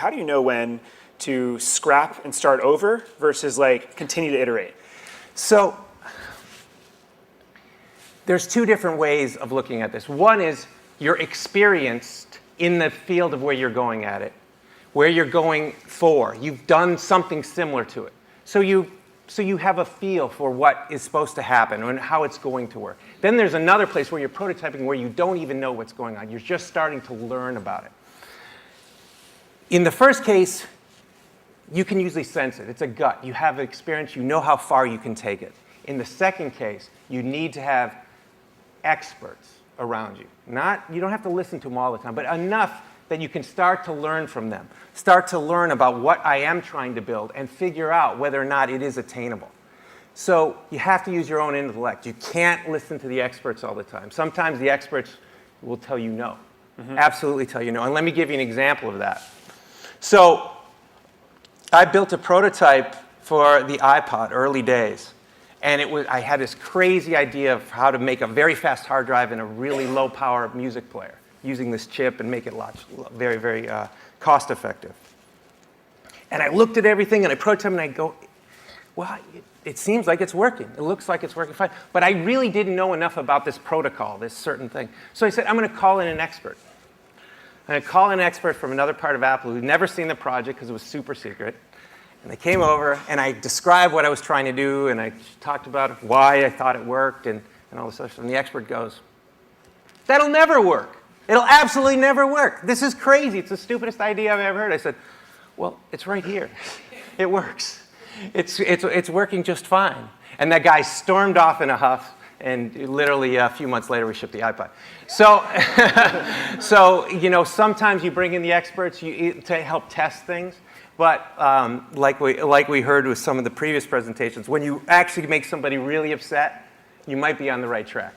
How do you know when to scrap and start over versus like continue to iterate? So there's two different ways of looking at this. One is you're experienced in the field of where you're going at it, where you're going for. You've done something similar to it. So you have a feel for what is supposed to happen and how it's going to work. Then there's another place where you're prototyping where you don't even know what's going on. You're just starting to learn about it. In the first case, you can usually sense it. It's a gut. You have experience. You know how far you can take it. In the second case, you need to have experts around you. You don't have to listen to them all the time, but enough that you can start to learn from them. Start to learn about what I am trying to build and figure out whether or not it is attainable. So you have to use your own intellect. You can't listen to the experts all the time. Sometimes the experts will tell you no. Absolutely tell you no. And let me give you an example of that. So I built a prototype for the iPod, early days. And I had this crazy idea of how to make a very fast hard drive and a really low power music player using this chip and make it very, very cost effective. And I looked at everything and I prototyped and I go, well, it seems like it's working. It looks like it's working fine. But I really didn't know enough about this protocol, this certain thing. So I said, I'm going to call in an expert. And I called an expert from another part of Apple who'd never seen the project because it was super secret. And they came over, and I described what I was trying to do, and I talked about why I thought it worked, and all this stuff. And the expert goes, that'll never work. It'll absolutely never work. This is crazy. It's the stupidest idea I've ever heard. I said, well, it's right here. It works. It's working just fine. And that guy stormed off in a huff, and literally a few months later, we shipped the iPod. So, sometimes you bring in the experts to help test things. But like we heard with some of the previous presentations, when you actually make somebody really upset, you might be on the right track.